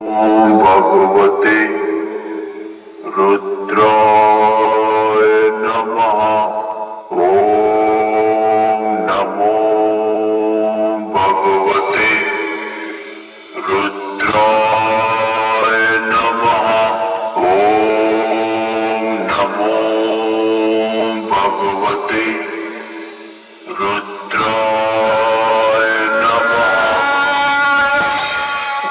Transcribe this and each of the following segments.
ओम भगवते रुद्राय नमः। ओम नमो भगवते रुद्राय नमः। ओम नमो भगवते रुद्राय नमः।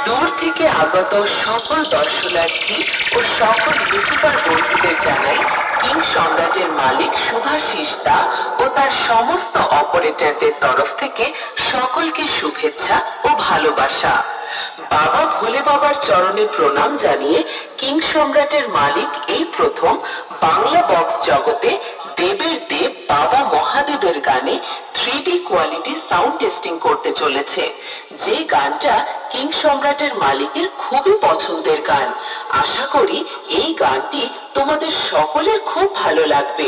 দূর থেকে আগত সকল দর্শনার্থী ও সকল ইউটিউবার বন্ধুদের জানাই কিং সম্রাটের মালিক শুভাশিস দা ও তার সমস্ত অপারেটরদের তরফ থেকে সকলকে শুভেচ্ছা ও ভালোবাসা। বাবা ভোলে বাবার চরণে প্রণাম জানিয়ে কিং সম্রাটের মালিক এই প্রথম বাংলা বক্স জগতে দেবের দেব বাবা মহাদেবের গানে 3D কোয়ালিটি সাউন্ড টেস্টিং করতে চলেছে। যে গানটা কিং সম্রাটের মালিকের খুবই পছন্দের গান। আশা করি এই গানটি তোমাদের সকলের খুব ভালো লাগবে।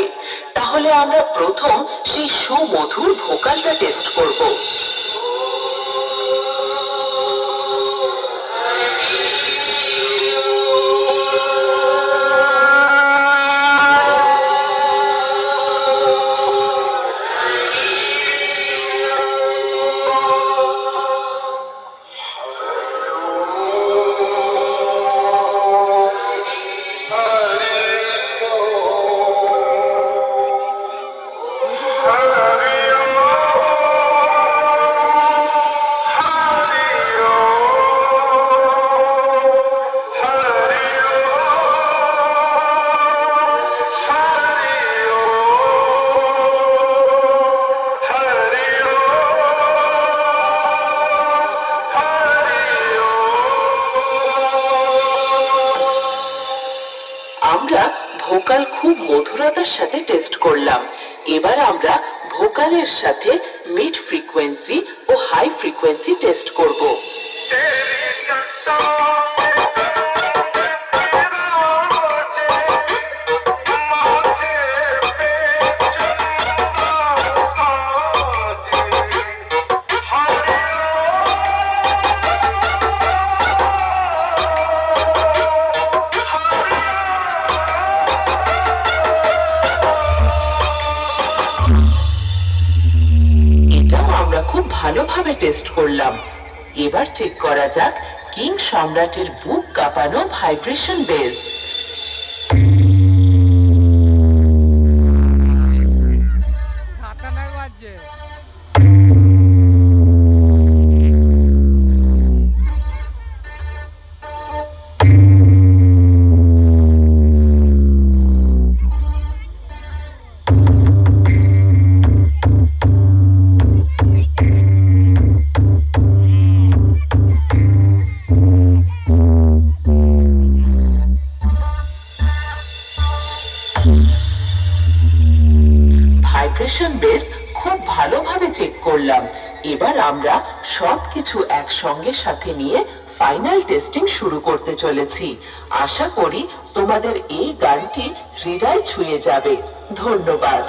তাহলে আমরা প্রথম সেই সুমধুর ভোকালটা টেস্ট করব। আমরা ভোকাল খুব মধুরতার সাথে টেস্ট করলাম। এবার আমরা ভোকালের সাথে মিড ফ্রিকোয়েন্সি ও হাই ফ্রিকোয়েন্সি টেস্ট করব। খুব ভালোভাবে টেস্ট করলাম। এবার চেক করা যাক কিং সম্রাটের বুক কাঁপানো ভাইব্রেশন বেস। ভাইব্রেশন বেস খুব ভালোভাবে চেক করলাম। এবার আমরা সবকিছু একসঙ্গে সাথে নিয়ে ফাইনাল টেস্টিং শুরু করতে চলেছি। আশা করি তোমাদের এই গানটি হৃদয় ছুঁয়ে যাবে। ধন্যবাদ।